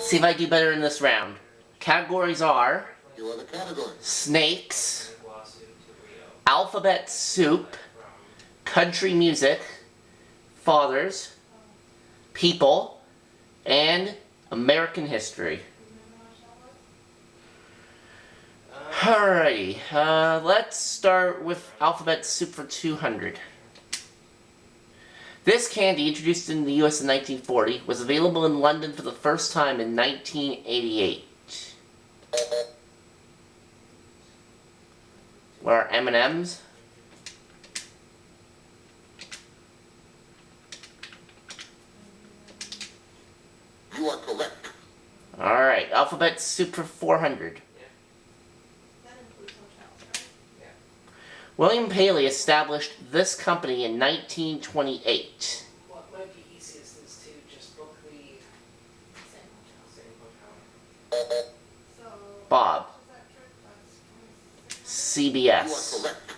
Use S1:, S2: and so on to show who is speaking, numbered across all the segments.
S1: See if I do better in this round. Categories are
S2: Here are the categories.
S1: snakes, alphabet soup, country music, fathers, people, and American history. Alrighty, let's start with alphabet soup for 200. This candy, introduced in the US in 1940, was available in London for the first time in 1988. What are M&M's?
S2: You are correct.
S1: Alright, alphabet soup for 400. William Paley established this company in 1928.
S3: What might be easiest is to just book the
S1: Bob.
S2: You
S1: CBS.
S2: are correct.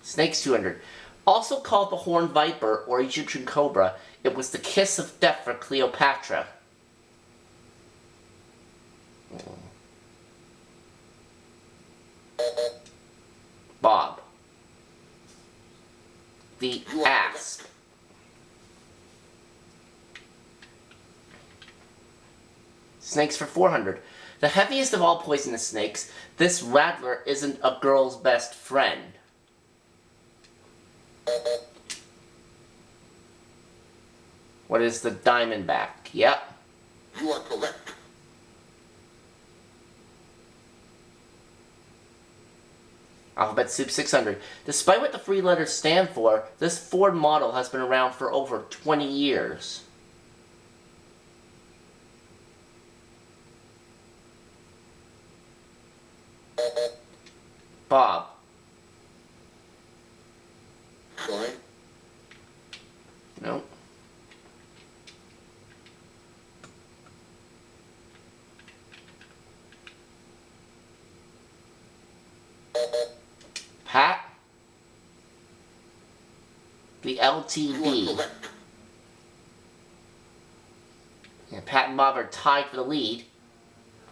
S1: Snakes 200. Also called the horned viper or Egyptian cobra, it was the kiss of death for Cleopatra. Bob. The asp. Snakes for 400. The heaviest of all poisonous snakes, this rattler isn't a girl's best friend. What is the diamondback? Yep.
S2: You are correct.
S1: Alphabet Soup 600. Despite what the three letters stand for, this Ford model has been around for over 20 years. Bob.
S2: Sorry.
S1: No. Pat. The
S2: You are
S1: LTD.
S2: correct.
S1: And Pat and Bob are tied for the lead.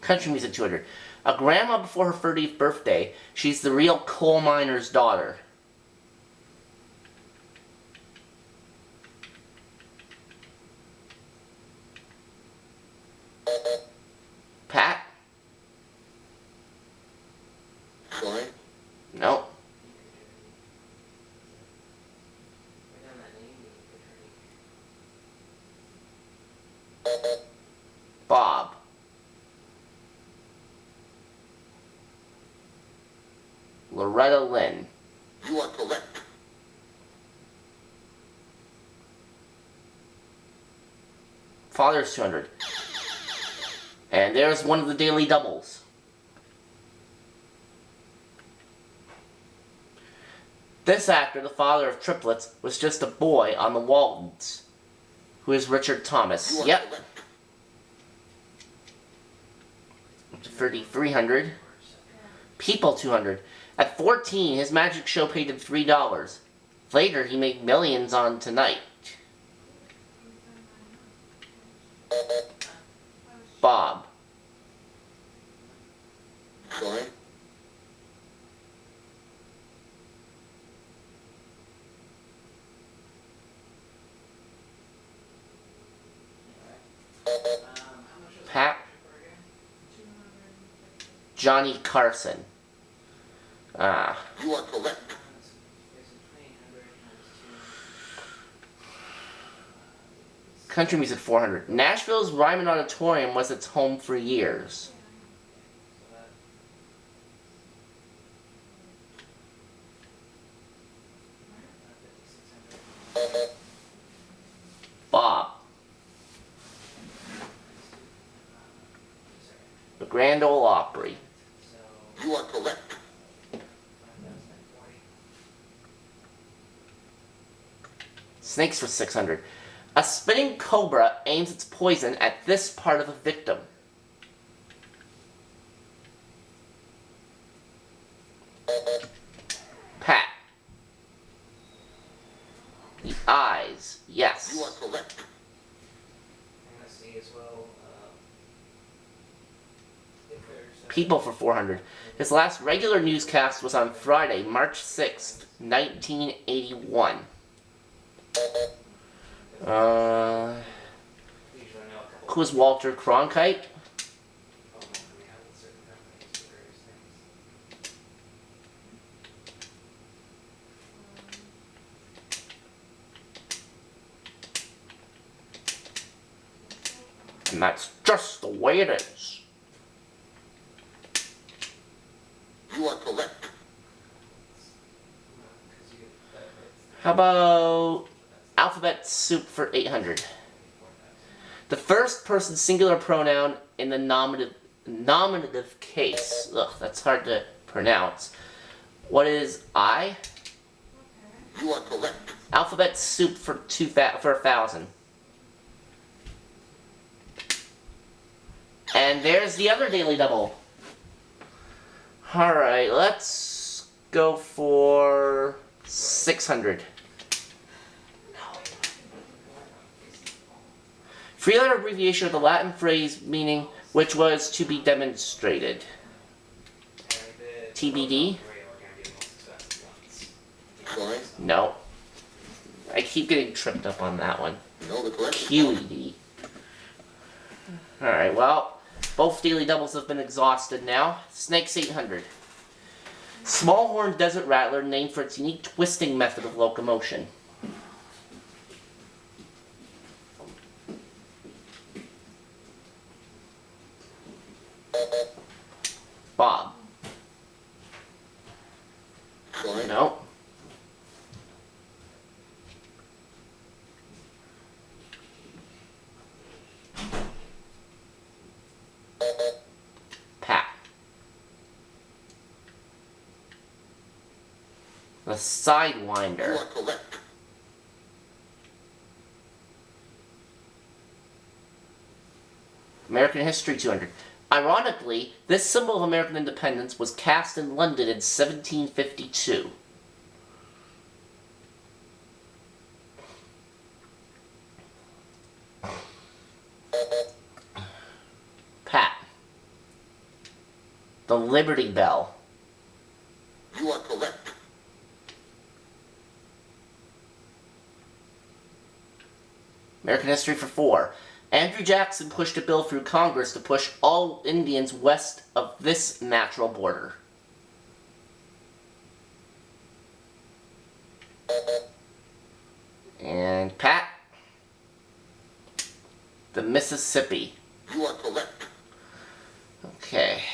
S1: Country Music 200. A grandma before her 30th birthday, she's the real coal miner's daughter. Pat?
S2: Sorry.
S1: No. Bob. Loretta Lynn.
S2: You are correct.
S1: Father's 200. And there's one of the daily doubles. This actor, the father of triplets, was just a boy on the Waltons. Who is Richard Thomas?
S2: You are
S1: Yep.
S2: correct.
S1: 300. People 200. At 14, his magic show paid him $3. Later, he made millions on Tonight. Bob.
S2: Sorry.
S1: Pat. Johnny Carson.
S2: You are correct.
S1: Country Music 400. Nashville's Ryman Auditorium was its home for years. Bob. The Grand Ole Opry.
S2: You are correct.
S1: Snakes for 600. A spinning cobra aims its poison at this part of the victim. Pat. The eyes. Yes.
S2: You are correct.
S3: And let's see as well, if there's...
S1: People for 400. His last regular newscast was on Friday, March 6th, 1981.
S3: Usually I know a couple...
S1: Who was Walter Cronkite?
S3: Oh, we have certain companies for various things.
S1: And that's just the way it is.
S2: You are correct.
S1: How about alphabet soup for 800? The first person singular pronoun in the nominative case. Ugh, that's hard to pronounce. What is I?
S2: You are correct.
S1: Alphabet soup for 1,000. And there's the other daily double. Alright, let's go for 600. Three-letter abbreviation of the Latin phrase meaning which was to be demonstrated. TBD?
S2: Sorry.
S1: No. I keep getting tripped up on that one.
S2: No, the correct.
S1: QED. Alright, well, both daily doubles have been exhausted now. Snakes 800. Small-horned desert rattler named for its unique twisting method of locomotion. Bob.
S2: Sorry.
S1: No. Pat. The
S2: You
S1: Sidewinder.
S2: are correct.
S1: American History 200. Ironically, this symbol of American independence was cast in London in 1752. Pat. The Liberty Bell.
S2: You are correct.
S1: American History for 4. Andrew Jackson pushed a bill through Congress to push all Indians west of this natural border. And Pat. The Mississippi.
S2: You are correct.
S1: Okay.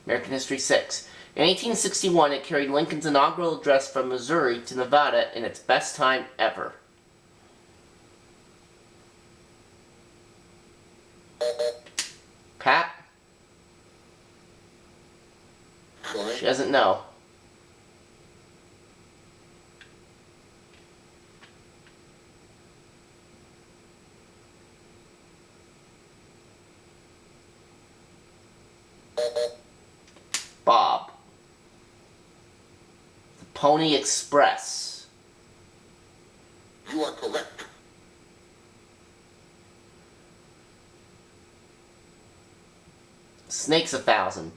S1: American History 6. In 1861, it carried Lincoln's inaugural address from Missouri to Nevada in its best time ever. Pat?
S2: Sorry.
S1: She doesn't know. Bob. The Pony Express.
S2: You are correct.
S1: Snakes 1,000.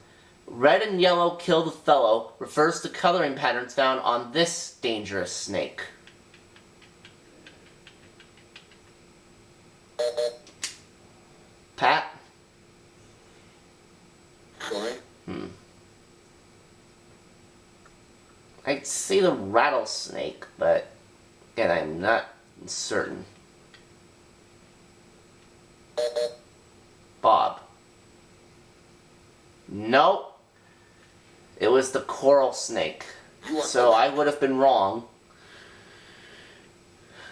S1: Red and yellow kill the fellow refers to coloring patterns found on this dangerous snake. Pat?
S2: Sorry.
S1: I'd say the rattlesnake, but again, I'm not certain. Bob. Nope. It was the coral snake.
S2: You are
S1: So
S2: correct.
S1: I would have been wrong.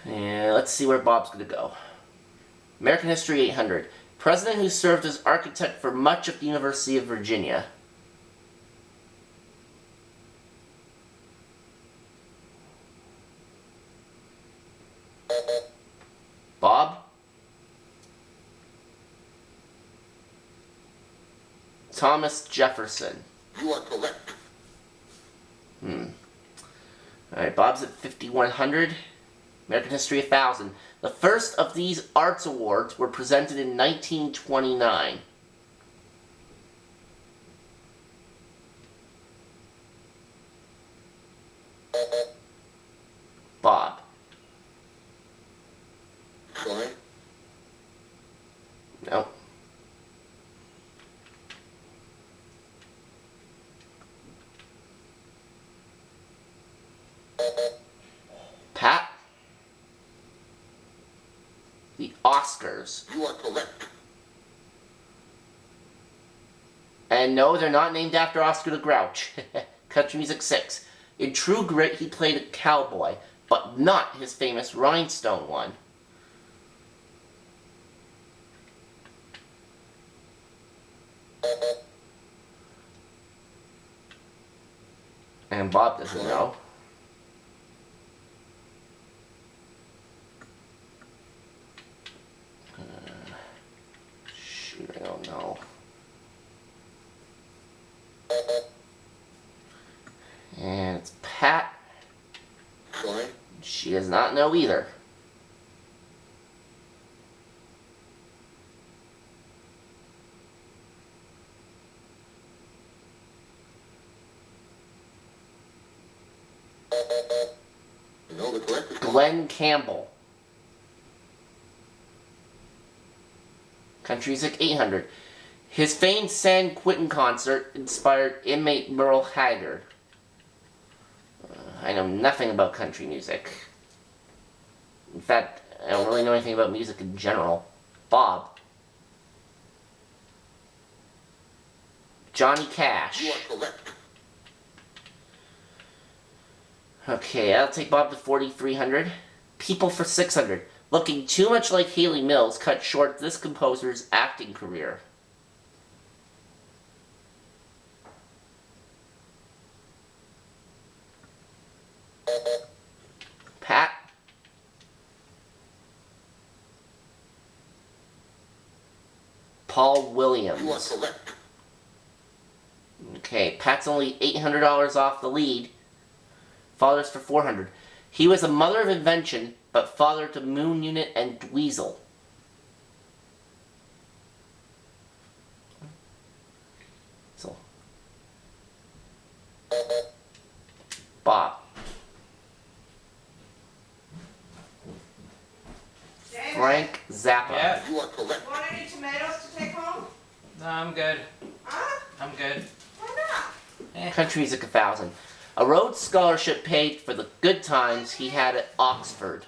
S1: And let's see where Bob's going to go. American History 800. President who served as architect for much of the University of Virginia. Bob? Thomas Jefferson.
S2: You are correct.
S1: Alright, Bob's at 5,100. American History 1,000. The first of these arts awards were presented in 1929. Bob.
S2: Sorry?
S1: No. Pat. The Oscars.
S2: You are correct.
S1: And no, they're not named after Oscar the Grouch. Country Music 6. In True Grit, he played a cowboy, but not his famous Rhinestone one. And Bob doesn't know. Shoot, I don't know. And it's Pat.
S2: Sorry?
S1: She does not know either.
S2: No, the correct is
S1: Glenn Campbell. Country Music 800. His famed San Quentin concert inspired inmate Merle Haggard. I know nothing about country music. In fact, I don't really know anything about music in general. Bob. Johnny Cash.
S2: You are correct.
S1: Okay, I'll take Bob to 4,300. People for 600. Looking too much like Haley Mills cut short this composer's acting career. Pat. Paul Williams.
S2: You are correct.
S1: Okay, Pat's only $800 off the lead. Father's for 400. He was a mother of invention, but father to Moon Unit and Dweezil. So, Bob.
S4: James,
S1: Frank Zappa.
S3: Yeah.
S2: You are correct.
S4: want any tomatoes to take home?
S3: No, I'm good.
S4: Huh?
S3: I'm good.
S4: Why not?
S1: Country Music 1,000. A Rhodes Scholarship paid for the good times he had at Oxford.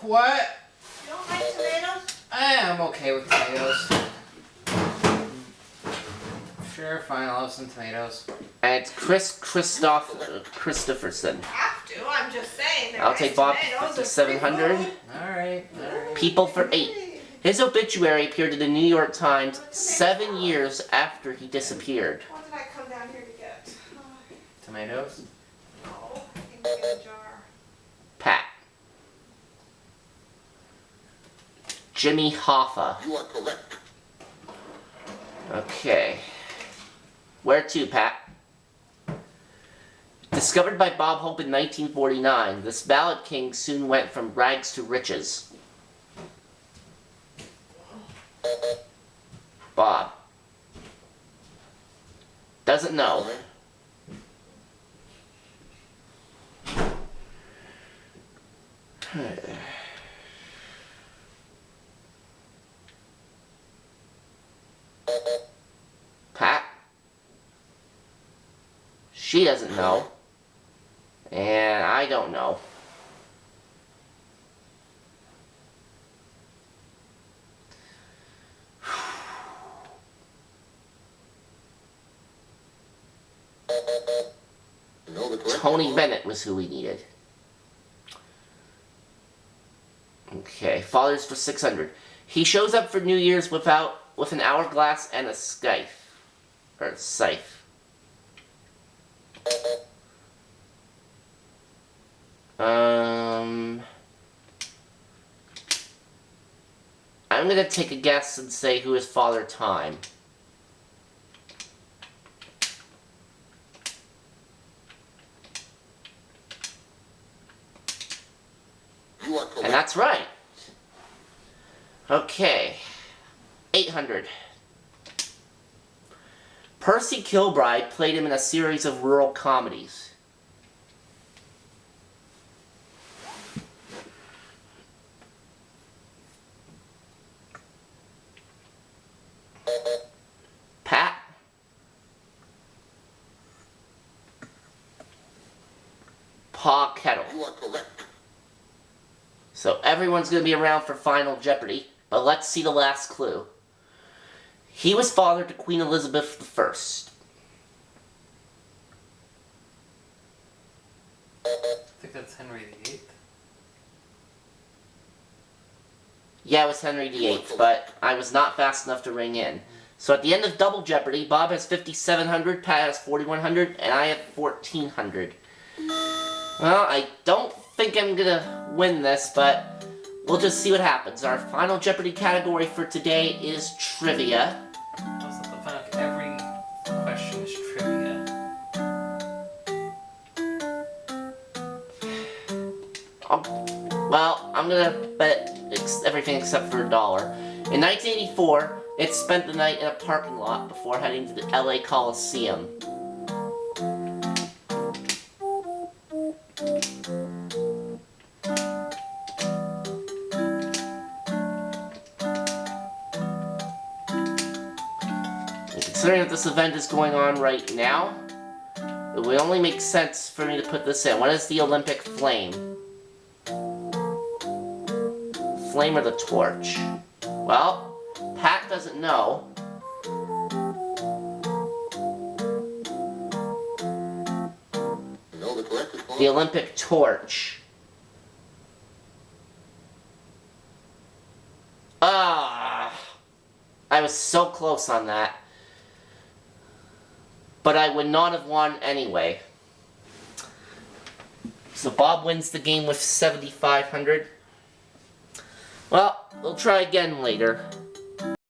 S3: What?
S4: You don't like tomatoes?
S3: I am okay with tomatoes. Sure, fine, I'll have some tomatoes.
S1: And it's Christopherson.
S4: Have to, I'm just saying. They're
S1: I'll
S4: nice
S1: take Bob to
S4: tomatoes, they're
S1: 5,700.
S4: free
S3: Alright.
S4: food.
S1: People for 8. His obituary appeared in the New York Times 7 years after he disappeared.
S4: What did I come down here to get?
S3: Tomatoes?
S4: Oh, I can get a jar.
S1: Pat. Jimmy Hoffa.
S2: You are correct.
S1: Okay. Where to, Pat? Discovered by Bob Hope in 1949, this ballad king soon went from rags to riches. Bob. Doesn't know.
S2: Sorry?
S1: Pat? She doesn't know. And I don't know.
S2: No, the correct
S1: Tony
S2: is
S1: Bennett was who we needed. Okay, Father's for 600. He shows up for New Year's with an hourglass and a scythe. Or scythe. I'm gonna take a guess and say who is Father Time. That's right. Okay. 800. Percy Kilbride played him in a series of rural comedies. Pat? Pa Kettle.
S2: You are correct.
S1: So everyone's going to be around for Final Jeopardy, but let's see the last clue. He was father to Queen Elizabeth I.
S3: I think that's Henry VIII.
S1: Yeah, it was Henry VIII, but I was not fast enough to ring in. So at the end of Double Jeopardy, Bob has 5,700, Pat has 4,100, and I have 1,400. Well, I don't think I'm gonna win this, but we'll just see what happens. Our Final Jeopardy category for today is trivia.
S3: Also, the final, every question is trivia.
S1: Well, I'm gonna bet everything except for $1. In 1984, it spent the night in a parking lot before heading to the LA Coliseum. And considering that this event is going on right now, it would only make sense for me to put this in. What is the Olympic flame? Flame or the torch? Well, Pat doesn't know.
S2: You know the correct response?
S1: The Olympic torch. Ah! I was so close on that. But I would not have won anyway. So Bob wins the game with 7,500. Well, we'll try again later.